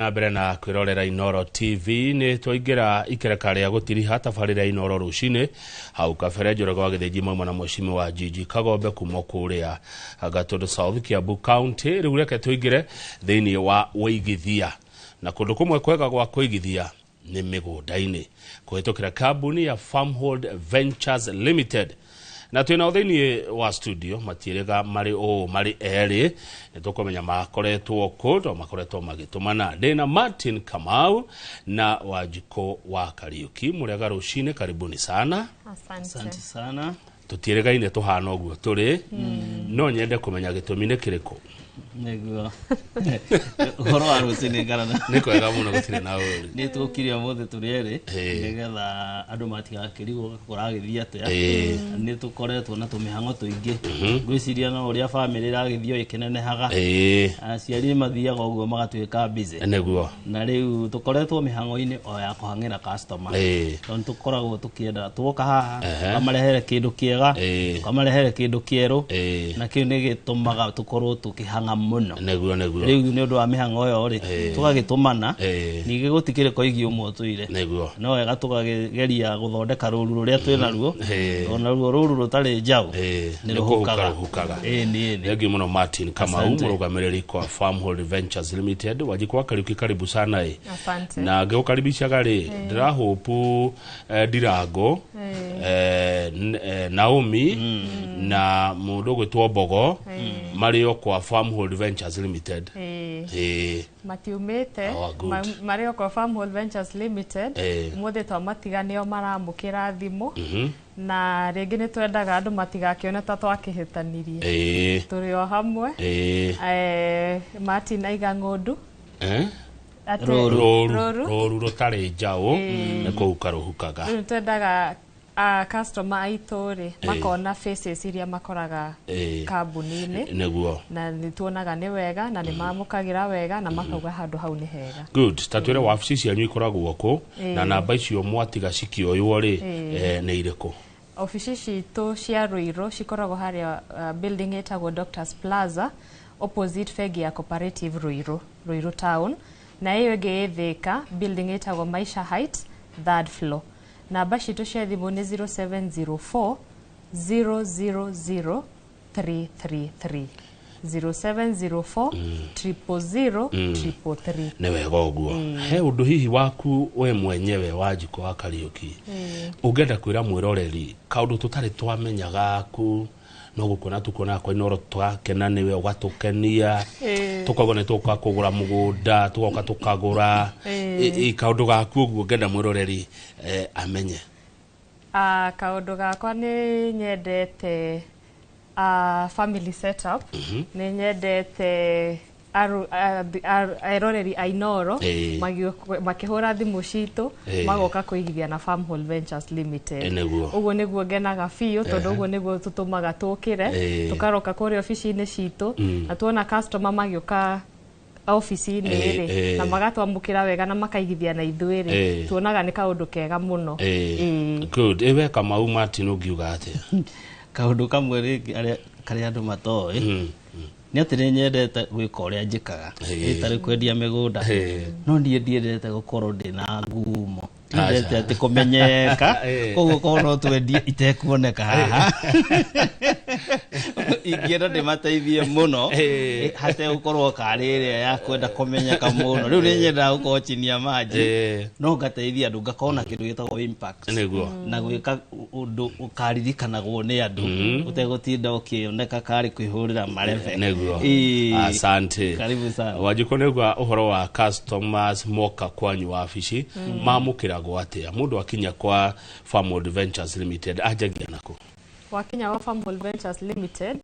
Na mbere na kwirorera Inoro TV ni twaingira ikereka ria gutiriha tabarira Inoro rucine hau kabere Njoroge wa Githĩnji mwe na mushimi wa Jiji Kagombe kuma kuria Gatundu South Kiambu County riu reke twaingire thiini wa Waigithia na kundu kumwe kwega gwa kuigithia ni migunda-ini kuhitukira kambuni ya Farmhold Ventures Limited na twina uthiini wa studio matierega mari eri nitukomenya makoretwo kuto makoretwo magitumana ndina Martin Kamau na Wajiko wa Kariuki murega rucine karibuni sana. Asante sana. Tutierega ine tuhana uguo turi no nyende kumenya gitumi ni kiriko Neguo. Horo wa rucine garana. Niko ega muno gutire na uri. Ni tukiri amothe turiere nigetha andu matigakirigwo gakora githia atia. Ni tukoretwo na tumihango tuingi. Gwiciria na uria family iragithio ikenenehaga. Aciari mathiaga uguo magatuika busy. Neguo. Na riu tukoretwo mihango-ini o ya kuhangira customer. Tondu tukoragwo tukienda tuoka haha kamarehere kindu kiega, kamarehere kindu kieru na kiu ni gitumaga tukorwo tukihanga muno. Neguo. Riu ni undu wa mihango yo ri tugagitumana ningi gutikire koigi umwe tuire. Neguo. No wega tugageria guthondeka ruru ruria twina ruo ona ruo ruru rutari njau ni ruhukaga. Ni Thegi muno Martin Kamau murugamiriri kwa Farmhold Ventures Limited Wajiko wa Kariuki karibu sana Asante. na ngeukaribisha gari ndirahopu Ndirango Naomi na mundu gwitwo Bogo mario kwa Farmhold Ventures Limited matiumete mario kwa Farmhold Ventures Limited mothe twa matiganio maramukira thimu na ringi ni twendaga andu matigakione ta twakihitanirie turi o hamwe Martin aiga ng'ondu ruru rutari njau niko ukaruhukaga twendaga customer aituri makona faces iria makoraga kambuni-ini neguo na nituonaga ni wega na ni mamukagira wega na makauga handu hau ni hega. Good. Tatwire wabici cianyu ikoragwo ku na namba icio mwatiga cikioywo ri ni iriku? Ofici citu cia Ruiru cikoragwo haria building etagwo Doctors Plaza opposite Fegi ya Cooperative Ruiru Town na iyo ingi Thika building etagwo Maisha Heights 3rd floor. Namba citu cia thimu ni 0704 000 333 0704 000 333. Ne wega uguo. He undu hihi waku we mwenyewe Wajiko wa Kariuki ugenda kwira mwiroreri kaundu tutari twamenyaga ku no gukona tukona kwa Inoro twakena niwe ugatukenia tukagone tukakugura mugunda tugoka tukagura kaundu gaku uguo ngenda mwiroreri amenye. Kaundu gakwa ni nyendete family setup ni nyendete airoreri Ainoro makihura thimu citu magoka kuigithia na Farmhold Ventures Limited. Uguo niguo ngenaga fiu tondu uguo niguo tutumaga tukire tukaroka kuri ofici-ini citu na tuona customer magioka office-ini ri na magatwamukira wega na makaigithia na ithuiri tuonaga ni kaundu kega muno. Good. Ewe Kamau Martin ugiuga atia? Kaundu kamwe ringi kari andu matoi ni atire nyendete gwika uria njikaga itari kwendia migunda no ndiendete gukorwo ndina ngumo ndete ati kumenyeka koguo kono twendie itekuoneka haha ingienda ndimateithie muno hate gukorwo kariria ya kwenda kumenyeka muno riu ni nyenda gukorwo chini ya maji no ngateithia andu ngakona kindu gitagwo impact na gwika undu ukaririkanagwo ni andu utegutinda ukioneka kari kwihurira mareve. Asante. Karibu sana. Wajiko negwa uhoro wa customers moka kwanyu wabici mamukiragwo atia mundu akinya kwa Farmhold Ventures Limited ajagia nako? Wakinya wa Farmhold Ventures Limited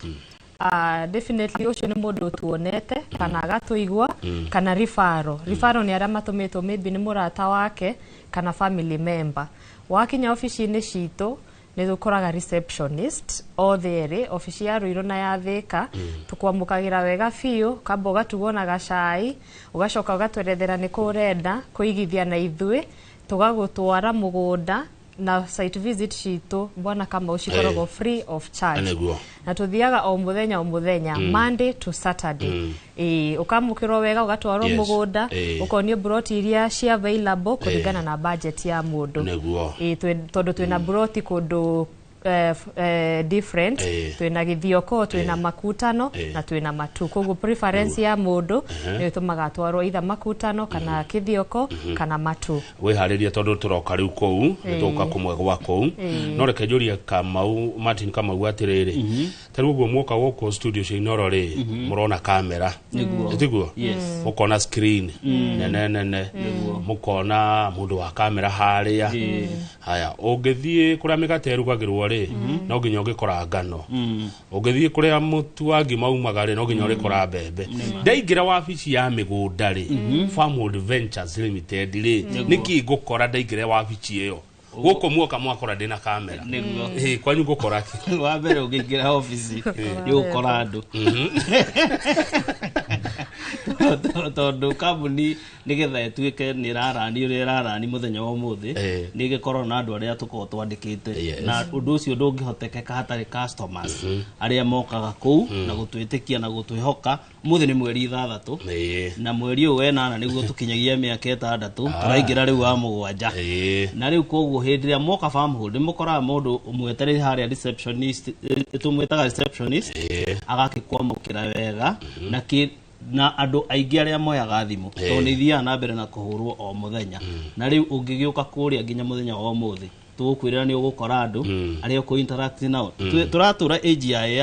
definitely ucio ni mundu tuonete kana agatuigwa kana referral ni aria matumitwo maybe ni murata wake kana family member. Wakinya ofici-ini citu ni dukoraga receptionist o there ofici ya Ruiru na ya Thika tukwamukagira wega fiu kamba ugatugona gacai ugacoka ugatwerethera ni kurenda kuigithia na ithui tugagutwara mugunda na site visit citũ bwana kama ucikoragwo free of charge na tuthiaga o muthenya Monday to Saturday ukamukirwo wega ugatwarwo mugunda ukonio broti iria cia available kuringana na budget ya mundu tondu twina broti kundu different twina Githioko twina Makutano na twina Matu koguo preference ya mundu ni tumaga twarwo either Makutano kana Githioko kana Matu wihariria tondu turoka riu kou nituka kumwe gwa kou no reke njurie Kamau Martin Kamau atiriri tari uguo mwoka goko studio cia Inoro ri murona kamera ndiguo mukona screen nene mukona mundu wa kamera haria haya ungithie kuria migate rugagirwo ri no nginya ugikora ngano ungithie kuria mutu wangi maumagare no nginya urikora mbembe ndaingira wabici ya migunda ri Farmwood Ventures Limited ri niki ngukora ndaingira wabici iyo goko mwoka mwakora ndina kamera kwanyu ngukora ki wa mbere ungingira office yukora andu tondu kambuni nigetha etuike ni rarani muthenya wa umuthi nigikorwo na andu aria tuko twandikite na undu ucio ndungihotekeka hatari customers aria mokaga kou na gutwitikia na gutwihoka umuthi ni mweri 6 na mweri uyu wenana niguo tukinyagia miaka 6 turaingira riu wa 7 na riu koguo hindi ria moka Farmwood mukora mundu umwetere haria receptionist tumwetaga receptionist agakikwamukira wega na andu aingi aria moyaga thimu to ni thia na mbere na kuhurwo o muthenya na riu ungigiuka kuria nginya muthenya wa umuthi tugukwirira ni ugukora andu aria ku interact nao turatura AGI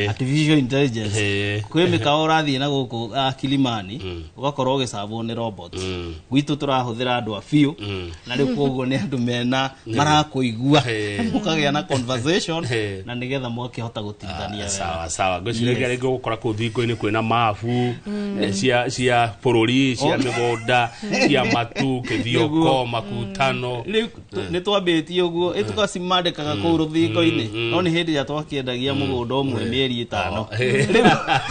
artificial intelligence kwimika urathie na guku Kilimani ugakorwo ugisavwo ni robots gwitu turahuthira andu afiu na riu koguo ni andu mena marakuigua mukagia na conversation na nigetha mwakihota gutithania sawa ngwiciria ringi gukora ku thiko-ini kwina mafu cia bururi cia migunda cia Matu Githioko Makutano ni twambĩtie ũguo ĩtukacimandĩkaga kũu rũthingo-inĩ no nĩ hĩndĩ ya twakĩendagia mũgũnda ũmwe mĩeri 5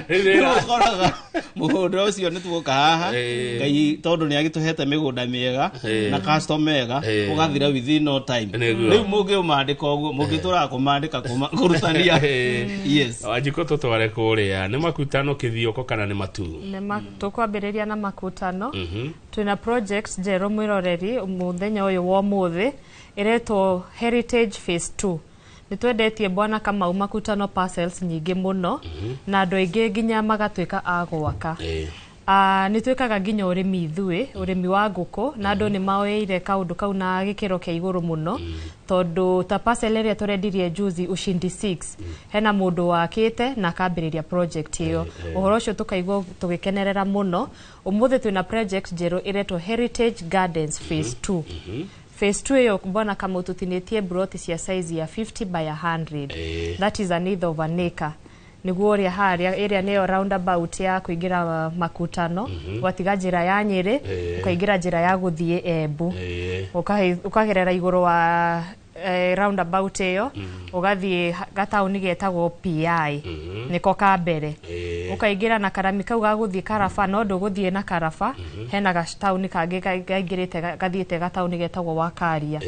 rĩu ũkoraga mũgũnda ũcio nĩ tuoka haha Ngai tondũ nĩ agĩtũhete mĩgũnda mĩega na customer mega ũgathira within no time rĩu mũngĩũmandĩka ũguo mũngĩtũraga kũmandĩka kũrutania yes Wanjiko tũtware kũrĩa nĩ Makutano Githioko kana nĩ Matu tukwambĩrĩria na Makutano twina project Jero Mwiroreri muthenya uyu wa muthi iretwo Heritage Phase 2 nitwendetie bwana kama Makutano parcels nyingi muno na andu aingi nginya magatwika agwaka nitwikaga nginya urimi ithui urimi wa nguku na andu ni maoyeire kaundu kau na gikiro kia iguru muno tondu ta parcel area turendirie juzi Ushindi 6 hena mundu wakite na kambiriria project iyo uhoro ucio tukaigwa tugikenerera muno umuthi twina project Jero iretwo Heritage Gardens Phase 2 Phase 2 iyo bwana kama ututinitie broti cia size ya 50 by 100 that is an eighth of an acre niguo ria haria area neyo roundabout ya kuingira Makutano watiga njira ya Nyeri ukaingira njira ya guthie Embu ukagerera iguru wa roundabout iyo ugathie gatauni getagwo PI niko ka mbere ukaingira na karami kau gaguthie Karafa no nduguthie na Karafa hena gatauni kangi gaingirite gathiete gatauni getagwo Wakaria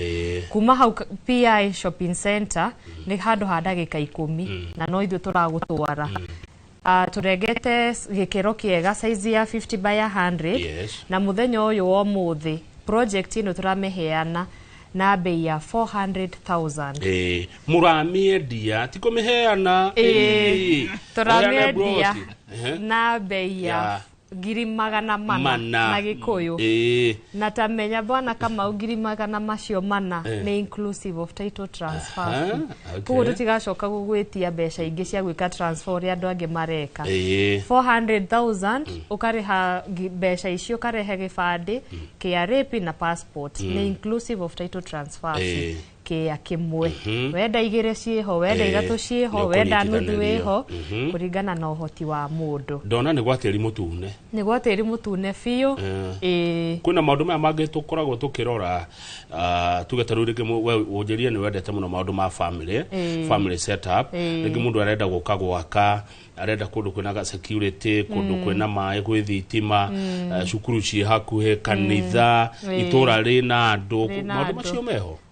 kuma hau PI shopping center ni handu ha ndagika 10 na no ithu turagutwara turegete gikiro kiega size ya 50 by 100 na muthenya uyu wa muthi project ino turameheana na bei ya 400,000 muramiendia tiko meheana turamiendia na bei ya 400,000 na Gikuyu na tamenya bwana kama 400,000 macio mana ni inclusive of title transfer kuko tutigacoka gugwitia mbeca ingi cia gwika transfer ya andu angi mareka 400,000 ukariha mbeca icio karehe gibandi KRA na passport ni inclusive of title transfer kia kimwe wenda igire cieho wenda igatu cieho wenda nuthu weho kuringana na uhoti wa mundu ndona ni gwateri mutune fiyo kuna maundu maya mangi tukoragwo tukirora tugetaru ringi wonjeria ni wendete muno maundu ma family setup ringi mundu arenda guka gwaka arenda kundu kwina security kundu kwina mai gwi thitima cukuru ci hakuhe kanitha itura rina andu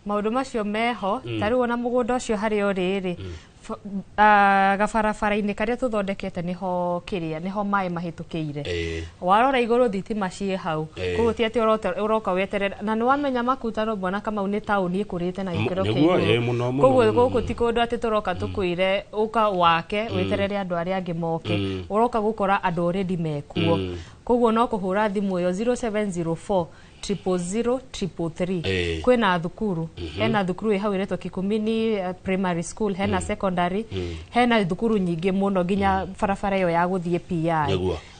maundu macio meho tari wona mugunda ucio hari oriri gabarabara-inĩ karia tuthondekete niho mai mahitukire warora iguru thitima cie hau koguo ti ati uroka weterera na ni wamenya Makutano mbona kama uni tauni ikurite na gikiro kiu koguo guku ti kundu ati turoka tukwire uka wake weterere andu aria angi moke uroka gukora andu already mekuo koguo no kuhura thimu yo 0704 00033 kwena thukuru hena thukuru hau iretwo Kikumini primary school hena secondary hena thukuru nyingi muno ginya barabara yo ya guthie PI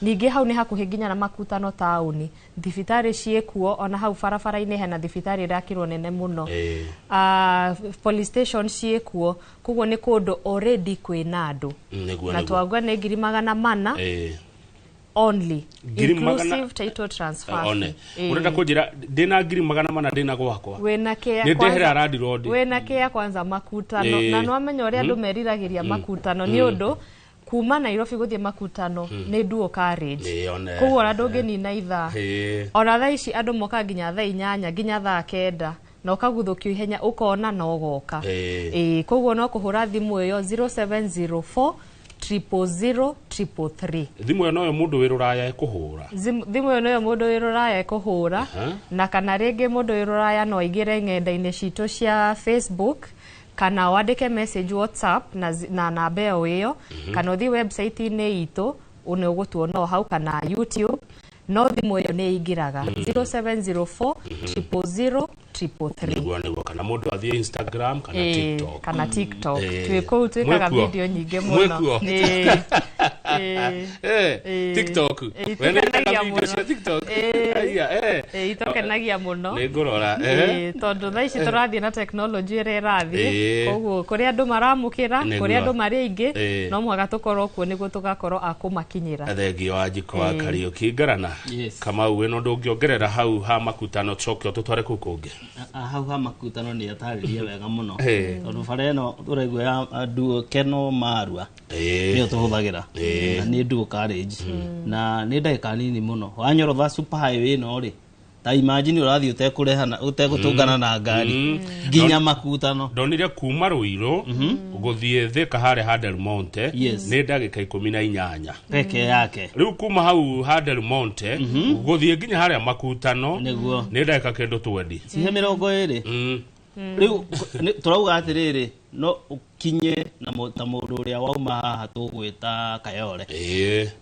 ningi hau ni hakuhe ginya na Makutano tauni thibitari ciekuo ona hau barabara-ini hena thibitari irakirwo nene muno police station ciekuo koguo ni kundu already kwina andu na twagwa ni 400 only inclusive title transfer urenda kunjira ndina 400 ndina gwakwa wena kia ni ndehera Radi Road wena kia kwanza Makutano na no amenya uri andu meriragiria Makutano ni undu kuma Nairobi guthie Makutano ni dual carriage koguo andu ngeni na itha ona thaa ici andu moka nginya thaa 8 nginya thaa 9 na ukaguthukio ihenya ukona no goka koguo no kuhura thimu yo 0704 00033 thimu no mundu wiruraya kuhura thimu no mundu wiruraya kuhura na kana ringi mundu wiruraya no igire ng'enda-ini citu cia Facebook kana wandike message WhatsApp na namba iyo kana uthi website-ini itu une ugutuona hau kana YouTube no thimu iyo ni ingiraga 0704 00033 kana mundu athie Instagram kana TikTok twiko twikaga video nyingi muno TikTok wena video TikTok itokenagia muno ni ngurora tondu thaa ici turathie na technology ire irathie koguo kuria andu maramukira kuria andu mari aingi no mwaga tukorwo kuo niguo tugakorwo akumakinyira athengi wa Njiko wa Kariuki ngarana kama uwe no ndungiongerera hau ha Makutano chokyo tutware kukungi hau ha Makutano ni atariria wega muno tondu bara ino turaigua ya andu Keno Marua ni tuhuthagira na ni dual carriage na ni ndagika nini muno wanyorotha super highway no ri ta imagine urathi utekurehana utegutungana na ngari ginya Makutano ndonire kuma Ruiru guthie Thika hare ha Del Monte ni ndagika 18 peke yake riu kuma hau ha Del Monte guthie ginya hare Makutano ni ndagika kendo 20 cihe 20 riu turauga atiriri no ukinye na mundu uria wauma haha tugwita Kayole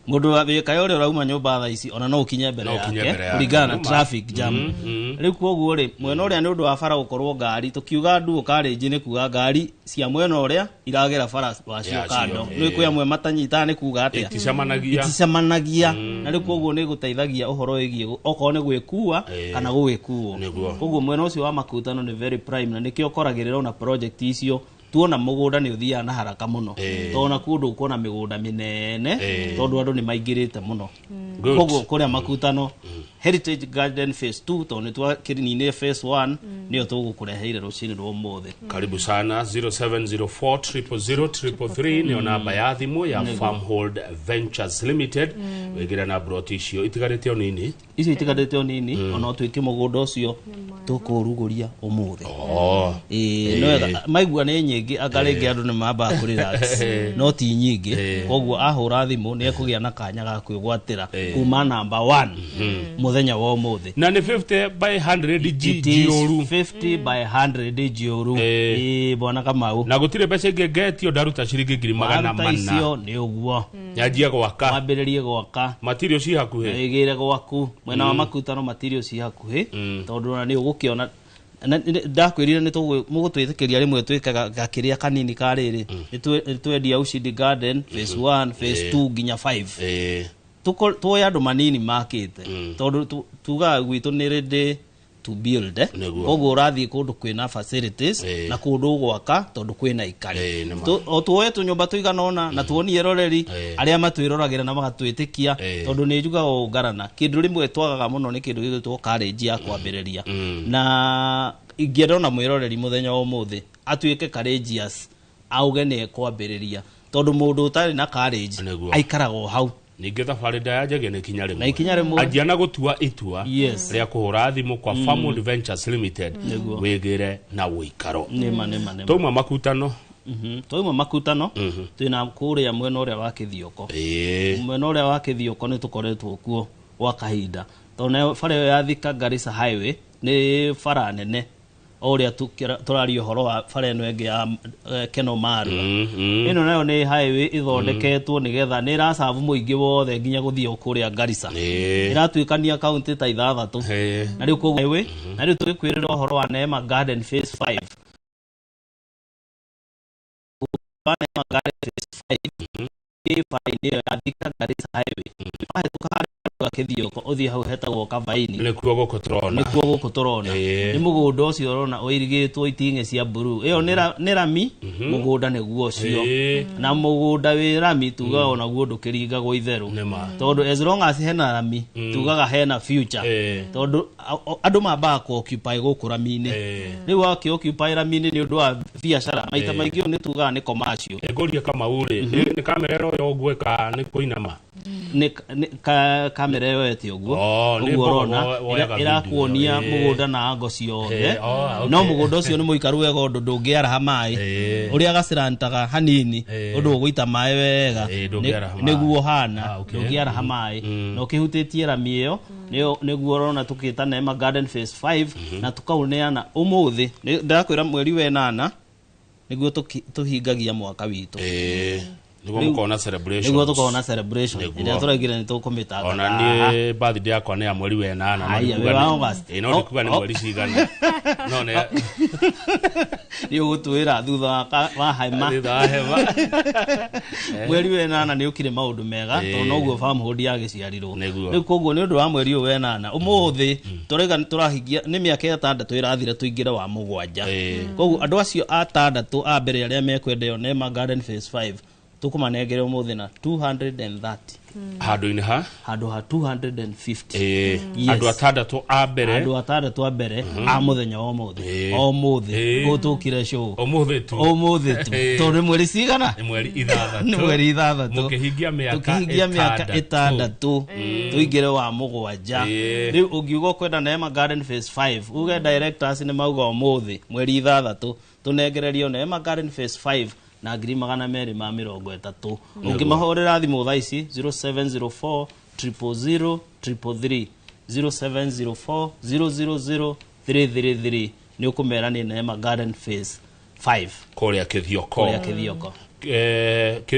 mundu wa Kayole urauma nyumba thaa ici ona no ukinye mbere yake kuringana na traffic jam riu koguo ri mwena uria ni undu wa bara gukorwo ngari tukiuga dual carriage ni kuga ngari cia mwena uria iragera bara wacio kando riu kwi amwe matanyita ni kuga atia iticamanagia na riu koguo ni guteithagia uhoro wigie okorwo ni gwikua kana gwikuo koguo mwena ucio wa Makutano ni very prime na nikio koragirira ona project icio tuona mugunda ni uthia na haraka muno tona kundu kuona migunda minene tondu andu ni maingirite muno koguo kuria Makutano Heritage Garden Phase 2 tondu twa kirini Phase 1 niyo tugukureheire rucini rwa muthe karibu sana 0704 ni namba ya thimu ya Farmhold Ventures Limited wigira na broti icio itigarite o nini icio itigarite o nini ona twiki mugunda ucio tukuruguria umuthe no maigua ni nyingi agarenge andu ni mamba kurira no ti nyingi koguo ahura thimu ni ekugia na kanya ga kwigwatira kuma namba 1 muthenya wa umuthe na ni 50 by 100 jioru 50 by 100 jioru bwana Kamau na gutire mbeca ngetio ndaruta ciringi 400 icio ni uguo nyanjia gwaka wambiririe gwaka material ci hakuhe igire gwaku mwena wa Makutano material ci hakuhe tondu na ni ugukiona ndakwirire ni mugutwitikiria rimwe twikaga gakiria kanini kariri nitwendia Ushindi Garden Phase 1 Phase 2 ginya 5 tuoya andu manini makite tondu tuga gwitu ni ready to build koguo urathie kundu kwina facilities na kundu gwaka tondu kwina ikari tuoye tunyumba tuiganona na tuonie roreri aria matwirораgira na magatwitikia tondu ni njuga ngarana kindu rimwe twagaga muno ni kindu gitwo carriage ya kwambiriria na ingirona mwiroreri muthenya wa umuthe atuike courageous auge ni kwambiriria tondu mundu utari na courage aikarago hau ninge thabari ndaya njege ni kinya rimwe na ikinya rimwe angiana gutua itua yes ria kuhura thimu kwa Farmwood Ventures Limited wigire na wikaro nema tuma makutano toima makutano twina kuria mwena uria wa Kithioko mwena uria wa Kithioko ni tukoretwo kuo wa kahinda tone fara ya Thika Garissa Highway ni fara nene oria turario horo wa fara eno enge ya Keno Maru ino nayo ni highway ithondeketwo nigetha ni rasavu muingi wothe nginya guthio kuria Garissa iratwikania county ta 6 na riu koguo highway na riu tugikwirira horo wa Neema Garden phase 5 Neema Garden phase 5 ndio ya Thika Garissa Highway tukahari Kithioko uthie hau hetagwo Kavaini ni kuo goko turona ni mugundo ucio urona uirigitwo itinge cia blue iyo ni rami mugunda niguo ucio na mugunda wi rami tuga ona guo ndukiringagwo itheru tondu as long as hena rami tugaga hena future tondu andu mamba ku occupy guku rami-ini ni wa ki occupy rami-ini ni undu wa biashara maita maingi ni tugaga ni commercial egoria kama uri ni kamera yo gweka ni kuinama ni kamera yo eti uguo urona irakuonia mugunda na ngo ciothe no mugunda ucio ni muikaru wega undu ndungiaraha mai uria gacirantaga hanini undu uguita mai wega niguo hana ndungiaraha mai no kihutitie rami iyo niguo urona tukita Neema Garden phase 5 na tukauneana umuthi ndakwira mweri wa 8 niguo tuhingagia mwaka witu niguo mukona celebration niguo tukona celebration ndio turagira ni tukumita ona ni birthday yakwa ni ya mweri wa 8 no kuga ni mweri cigana no ne ni gutwira thutha wa haima mweri wa 8 ni ukire maundu mega to noguo Farmwood yagiciarirwo ni koguo ni undu wa mweri wa 8 umuthi turahingia ni miaka 6 irathire tuingire wa 7 koguo andu acio a 6 a mbere aria mekwendeo Neema Garden phase 5 tukumanegere umuthi na 230 handu-ini ha 250 andu atandatu a mbere a muthenya wa umuthi gutukire show umuthi tu to ni mweri cigana ni mweri 6 mukihingia miaka 6 tuingire wa 7 riu ungiugo kwenda Neema Garden phase 5 uge directors ni mauga umuthi mweri 6 tunegererio Neema Garden phase 5 na ngiri 230 ukimahorera thimu thaa ici 0704 000 333 0704 000 333 ni ukumera ni Neema Garden phase 5 kuria Kithioko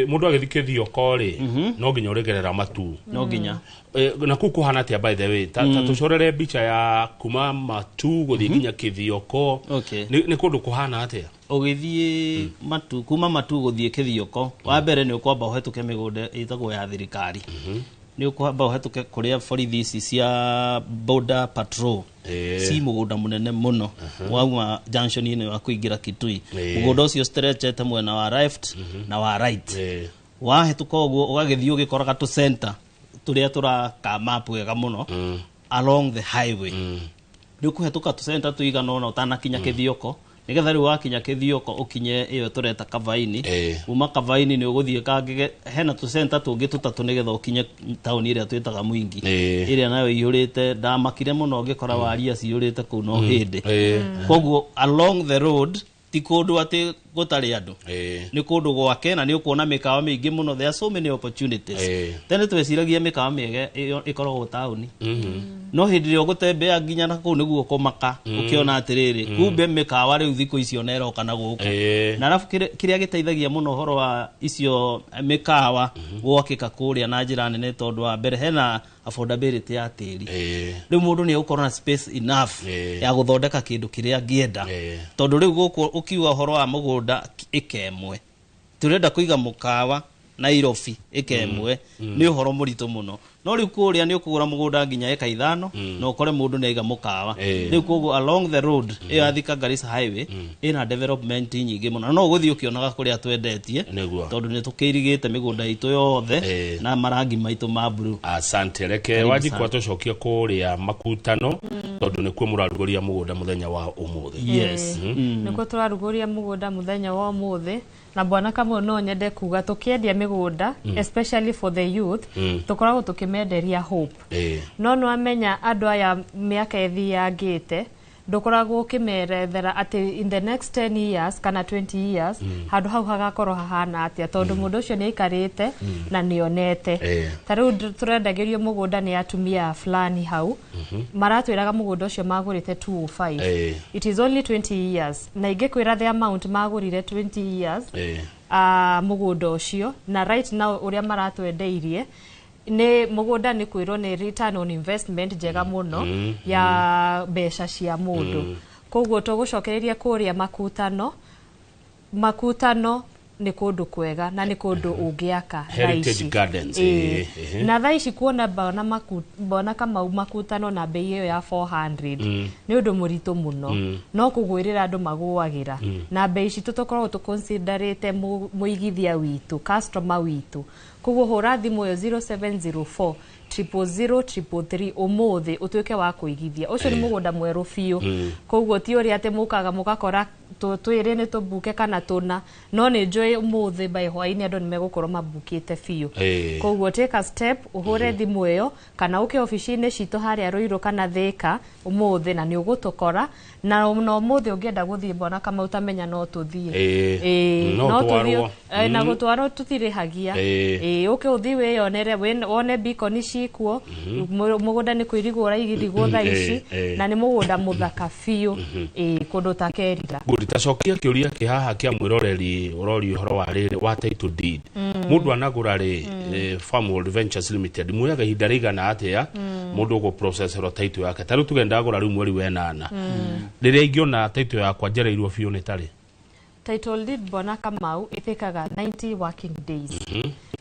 mundu agithi Kithioko ri no nginya uregerera matu no nginya na kuku hana tia by the way tucorere bicha ya kuma matu guthi nginya Kithioko ni kundu kuhana atia ugithie matu kuma matu guthie Kithioko wa mbere ni ukwamba uhetuke migunda itagwo ya thirikari ni ukwamba uhetuke kuria borithi cia border patrol si mugunda munene muno wauma junction ino wa kuingira Kitui mugunda ucio stretchete mwena wa left na wa right wa hetuka uguo ugagithie ugikoraga tu center turia turaka map wega muno along the highway ni ukuhetuka tu center tuigana ona utanakinya Kithioko nigetha riu wakinya Kithioko ukinye iyo tureta Kavaini uma Kavaini ni uguthie kangige hena tu center tungi tutatu nigetha ukinye town iria twitaga Mwingi iria nayo iyurite ndamakire muno ngikora waria ciurite ku no hindi koguo along the road ti kundu ati gutari andu ni kundu gwake na ni ukuona mikawa mingi muno there are so many opportunities tene tweciragia mikawa miege ikoragwo tauni no hindi rio gutembea nginya na kuu niguo kumaka ukiona atiriri kumbe mikawa riu thiko icio nero kana guku na alafu kiria giteithagia muno horo wa icio mikawa gwokika kuria na njira nene tondu wa mbere hena affordability ya tiri riu mundu ni ukorona space enough ya guthondeka kindu kiria ngienda tondu riu guku ukiuga horo wa mugunda ikemwe turenda kuiga mukawa Nairobi ikemwe ni uhoro muritu muno no riu kuria ni ukugura mugunda nginya eka 5 no ukore mundu neiga mukawa riu koguo along the road iyo Thika Garissa Highway ina development nyingi muno no guthii ukionaga kuria twendetie tondu ni tukirigite migunda itu yothe na marangi maitu ma blue asante reke waji kwa tucokia kuria makutano tondu ni kuo muraruguria mugunda muthenya wa umuthi. Yes. Nikuo turaruguria mugunda muthenya wa umuthi na bwana kama no nyende kuga tukiendia migunda especially for the youth tukoragwo tukimenderia hope. No amenya andu aya miaka ethiangite ndukoragwo ukimerethera ati in the next 10 years kana 20 years handu hau hagakorwo hahana atia tondu mundu ucio ni ikarite na nionete. Tariu turendagirio mugunda ni atumia fulani hau maratwiraga mugunda ucio magurite 205. It is only 20 years na ingikwira the amount magurire 20 years mugunda ucio na right now uria maratwendeirie ne mugunda ni kwiro ni return on investment jega muno ya besha cia mundu. Koguo tugucokereria kuria makutano ni kundu kwega na ni kundu ungiaka Heritage Gardens. Na thaici kuona bona kama makutano na bei iyo ya 400 ni undu muritu muno no kugwirira andu maguagira na bei citu tukorwo tuconsiderate muigithia witu customer witu. Koguo hura thimu yo 0704 00033 umuthi utuike wa kuigithia ucio ni mugunda mweru biu. Koguo ti uri ate mukaga mugakora twire ni tubuke kana tuna no ni joy umuthi by hwaini andu ni megukorwo mabukite biu. Koguo take a step uhure thimu iyo kana uke ofisini citu haria Ruiru kana Thika umuthi na ni ugutukora na umuthi ungienda guthie bona kama utamenya no tuthie no tuthie na gutwaro tutirihagia uke uthi wiyonere wone beacon cikuo mugunda ni kwirigura igithigwo thaici na ni mugunda muthaka biu kundu takerira. Good tacokia kiuria kihaha kia mwiroreri urori uhoro wa riri wa title deed mundu anagura ri Farm World Ventures Limited muyaga ihinda rigana atia mundu go process ro title yake tariu tugenda agura riu mweri wa 8 riria ingiona title yakwa njereirwo biu ni tari title deed bona kamau itekaga 90 working days.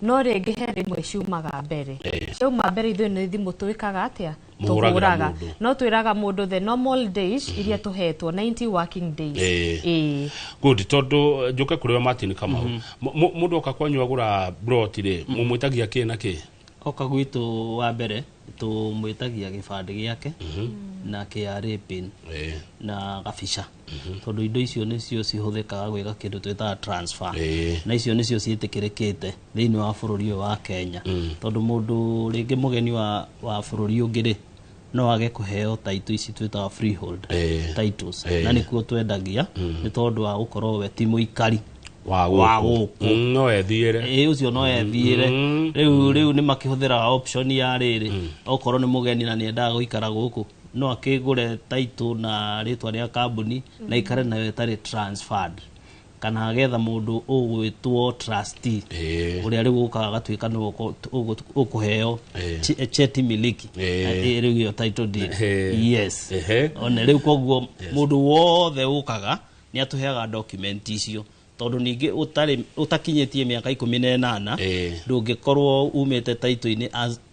No ringi he rimwe ciumaga mbere ciuma mbere ithu ni thimu twikaga atia tuhuraga no twiraga mundu the normal days iria tuhetwo 90 working days. Good tondu njuke kuri Martin Kamau mundu okakwanyu agura brot ri mumwitagia ki na ki oka gwitu wa mbere tumwitagia gibande giake na KRA pin na gabica tondu indo icio nicio cihuthikaga gwika kindu twita transfer na icio nicio ciitikirikite thiini wa bururi wa Kenya tondu mundu ringi mugeni wa bururi ungiri no age kuheo title ici twita freehold titles na nikuo twendagia ni tondu wa gukorwo we ti muikari wa guku no ethiire ucio no ethiire riu ni makihuthira option ya riri okorwo ni mugeni na ni endaga guikara guku no akigure title na ritwa ria kambuni na ikare nayo etari transferred kana agetha mundu ugwitwo trustee uria riu ukaga gatwika no ukuheo cheti miliki riu yo title deed. Yes ona riu koguo mundu wothe ukaga ni atuheaga document icio tondu ningi utakinyetie miaka 18 ndungikorwo umete title-ini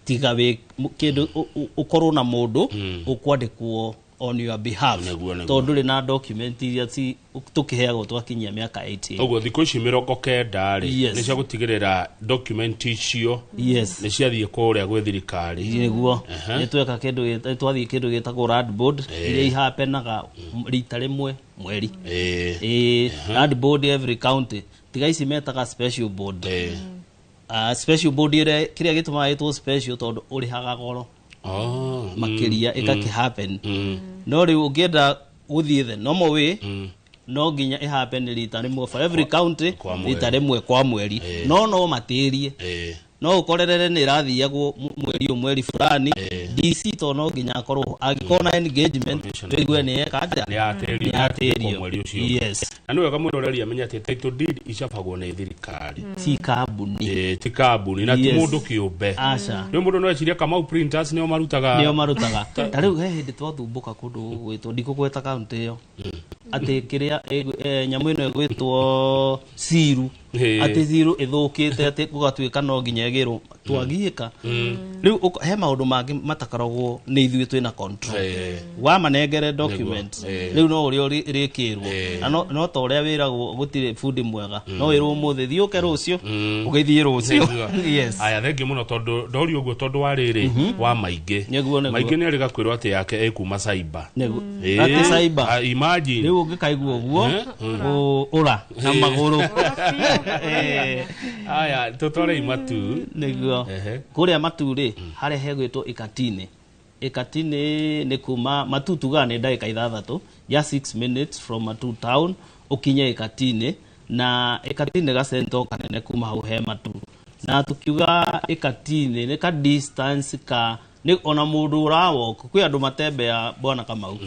tiga we kindu ukorwo na mundu ukwandikwo on your behalf tondu ri na document iria tukiheagwo twakinyia miaka 18. Oguo thikũ ici 90 ri ni cia gutigirira document icio ni ciathie kuria gwe thirikari niguo ni tweka kindu twathie kindu gitagwo land board iria ihapenaga rita rimwe mweri land board every county tiga ici metaga special board special board ire kiria gituma itwo special tondu urihaga goro makiria ikaki happen no riu ungienda guthie the normal way no ginya ihappen rita rimwe for every county rita rimwe kwa mweri no matirie no ukorerere ni rathiagwo mweri fulani DC to no ginya akorwo agikona engagement rigwe ni eka ni aterio mweri ucio. Yes na ni wega muno reri amenya ati title deed icabagwo ni thirikari ti kambuni ti kambuni na ti mundu kiumbe aca ni mundu no eciria Kamau printers nio marutaga tariu he hindi twathumbũka kundu gwitwo ndikugweta county iyo ati kiria nyamu ino gwitwo Siru ati zero ithukite ati gugatuika no nginyegiro twagiika riu he maundu mangi matakaragwo ni ithuĩ twina control wa manengere document riu no urio rikirwo no to uria wiragwo gutire food mwega no wirwo muthi thiuke rucio ugithie rucio yes aya thengi muno tondu ndori uguo tondu wa riri wa maingi ni ari gakwirwo ati yake ekuma cyber ati cyber imagine riu ungikaigwo uguo ura na maguru aya tutore imatu niguo kuria matu ri hare hegwitwo ikatini ni kuma matu tugane ndagika 6 ya 6 minutes from Matu town ukinye ikatini na ikatini ga center kanene kuma hau he matu na tukiuga ikatini ni ka distance ka ni ona mundu urawoka kwi andu matembea bwana Kamau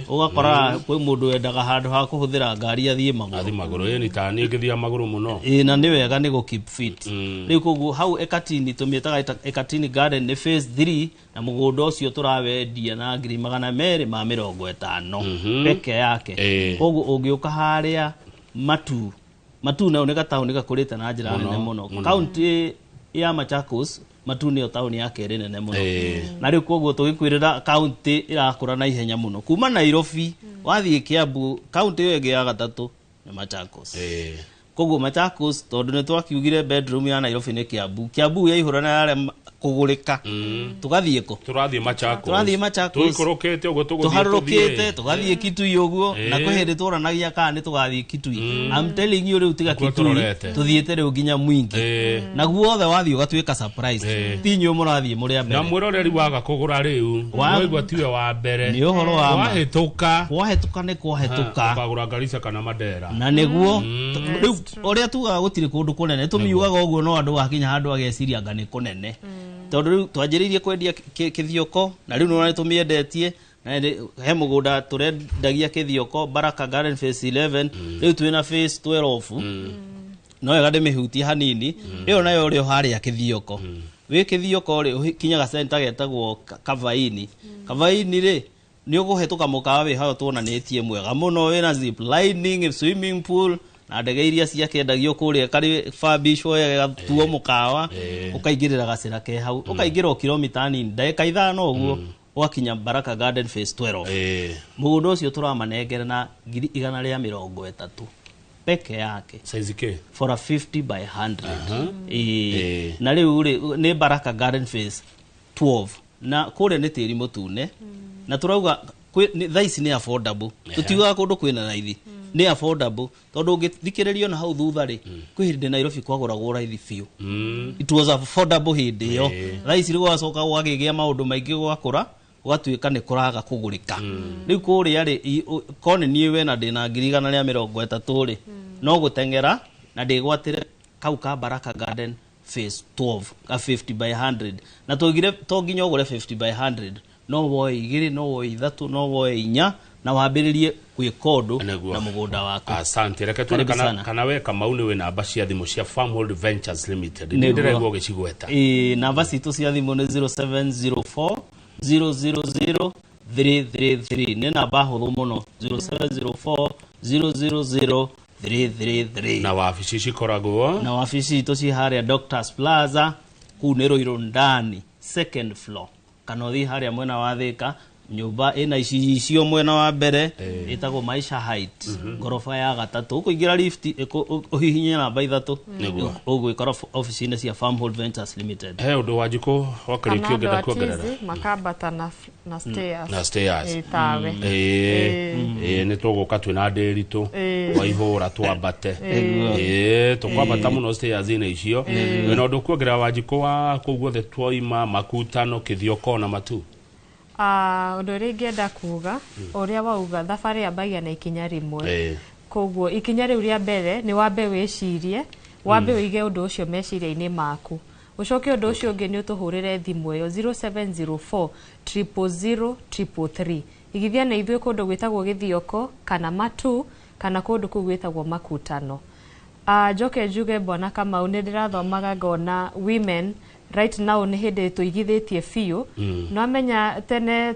ugakora kwi mundu wendaga handu ha kuhuthira ngari athie maguru ni tani ngithia maguru muno na ni wega ni go keep fit riu koguo hau ikatini tumitaga ikatini garden ni phase 3 na mugundo ucio turawendia na 250 peke yake koguo ungiuka haria matu nao ni gatauni gakurite na njira nene muno county ya Machakos Matu ni tauni yake ri nene muno na riu koguo tugikwirira county irakura na ihenya muno kuma Nairobi wathie Kiambu county yo ege ya gatatu ni Machakos koguo Machakos tondu ni twakiugire bedroom ya Nairobi ni Kiambu ya ihura na yale kugurika tugathie ko turathie Machakos tuikorokete ugo tuharukite tugathie Kitui uguo na kwehende turanagia kana tugathie Kitui I'm telling you riu tiga Kitui tuthiete riu nginya Mwingi na guothe wathie ugatuika surprise tinyo murathie muri mbere na mwiroreri waga kugura riu waigwa tiwe wa mbere ni uhoro wa wahituka ni kwahituka ukagura Garissa kana Mandera na niguo riu uria tuga gutire kundu kunene tumiugaga uguo no andu akinya handu ageciria ngani kunene tondu riu twanjiririe kwendia kithioko na riu no tumiendetie na he mugunda turendagia kithioko Baraka Garden phase 11 riu twina phase 12 no wega ndimihutie hanini iyo nayo uri haria kithioko wi kithioko ri kinyaga center getagwo Kavaini ri ni uguhetuka mukawa wi hayo tuonanetie mwega muno wina zip lining swimming pool na ndege iria ciakendagio kuria kari fabisho ya tuo mukawa ukaingirira gacira ke hau ukaingira kilomita nini ndagika 5 uguo wakinya Baraka Garden phase 12 mugundo ucio turamanengera na 130 peke yake size ke for a 50 by 100 na riu ni Baraka Garden phase 12 na kuria ni tiri mutune na turauga thaici ni affordable tutiuga kundu kwina raithi ni affordable tondu ngithikiririo na hau thutha ri kwi hindi Nairobi kwaguragwo raithi fiu it was affordable hindi yo thaici rigo wacoka gwagigia maundu maingi gwakura gwatuika ni kuraga kugurika riu kuria ri kone nie we na ndina 130 ri no gutengera na ndigwatire kau ka Baraka Garden phase 12 ka 50 by 100 na tugire to nginya ugure 50 by 100 no woe igiri no woe ithatu no woe inya na wambiririe gwikondo na mugunda waku asante reke tuli kana we Kamau ni we namba cia thimu cia Farmhold Ventures Limited ni ndirego gicigweta namba citu cia thimu ni 0704 000 333 ni namba huthu muno 0704 000 333 na wabici cikoragwo na wabici itu ci haria Doctors Plaza ku ni Ruiru ndani second floor kana thi haria mwena wa Thika nyumba ina icio mwena wa mbere itagwo Maisha Height gorofa ya gatatu kuingira lift uhihinye namba 3 ugwikora office-ini cia Farmhold Ventures Limited he undu wajiko wakarikio ngenda kuongerera makambata na stairs itawe ni tuguka twina ndiritu waihura twambate tukwambata muno stairs ine icio no undu kuongerera wajiko wa kuguothe twaima makutano kithioko na Matu undu ringenda kuga uria wauga thabari ambagia na ikinya rimwe koguo ikinya riu ria mbere ni wambe wicirie wambe wige undu ucio meciria-ini maku ucoke undu ucio ungi ni utuhurire thimu iyo 0704 000 333 igithia na ithuĩ kundu gwitagwo Githioko kana Matu kana kundu kuu gwitagwo Makutano njoke njuge bwana Kamau ni ndirathomaga ngona women right now ni hindi tuigithitie fiu no amenya tene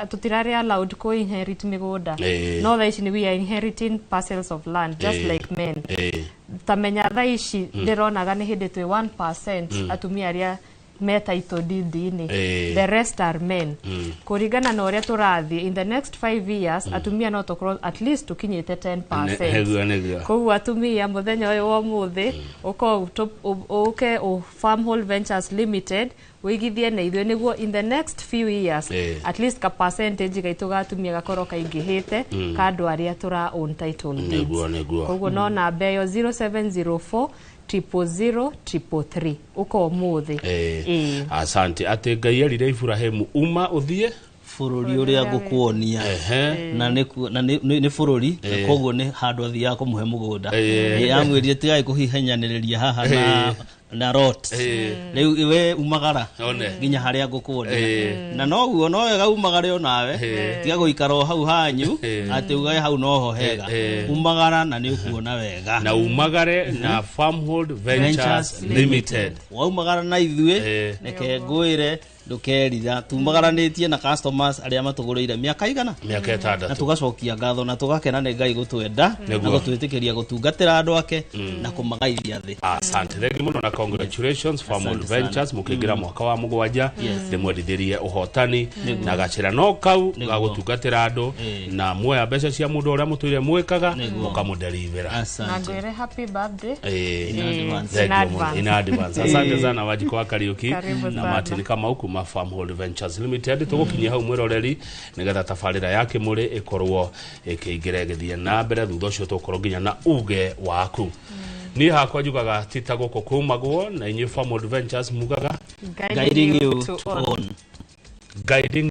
tutirari allowed ko inherit migunda no that we are inheriting parcels of land just like men tamenya thaici ndironaga ni hindi twi 1% atumia aria meta ito didini the rest are men kurigana na uria turathi in the next 5 years atumia no to at least tukinyite 10% koguo atumia muthenya uyu wa muthi uke Farmhold Ventures Limited wigithie na ithuĩ niguo in the next few years at least ka percentage gaitu gatumia gakoro kaingihite kandu aria tura own title deeds koguo no namba yo 0704 00033 uko muthi asante ate Ngai arire Ibrahimu uma uthie fururi uria gukuonia na ni fururi koguo ni handu athia kumuhe mugunda yamwirie tigai kuhihenyaniriria haha na rot riu iwe umagara nginya haria ngukuonia na noguo no wega umagare onawe tiga guikara hau hanyu ati ugae hau noho hega umagara na ni ukuona wega na umagare na Farmhold Ventures Limited wa umagara na ithue neke ngwire ndukerira tumagaranĩtie na customers aria matugũrĩire miaka igana miaka 6 na tugacokia ngatho na tugakena nĩ Ngai gũtwenda na gũtwĩtĩkĩria gũtungatĩra andũ ake na kũmagaithia thĩ asante thegi muno na congratulations Farmhold Ventures mukigira mwaka wa 7 ndimwendithirie uhotani na gacira no kau ga gũtungatĩra andũ na muoya mbeca cia mũndũ ũrĩa mũtũire mwĩkaga mũkamũderivera na ngwĩre happy birthday in advance asante sana Wanjikũ wa Kariuki na Martin Kamau kuma Farmhold Ventures Limited tugukinyia hau mwiroreri nigetha tabarira yake muri ikorwo ikiingira githie na mbere thutha ucio tukorwo nginya na uge waku ni hakwa njugaga tita guko kumagwo na inyi Farmhold Ventures mugaga guiding you to own guiding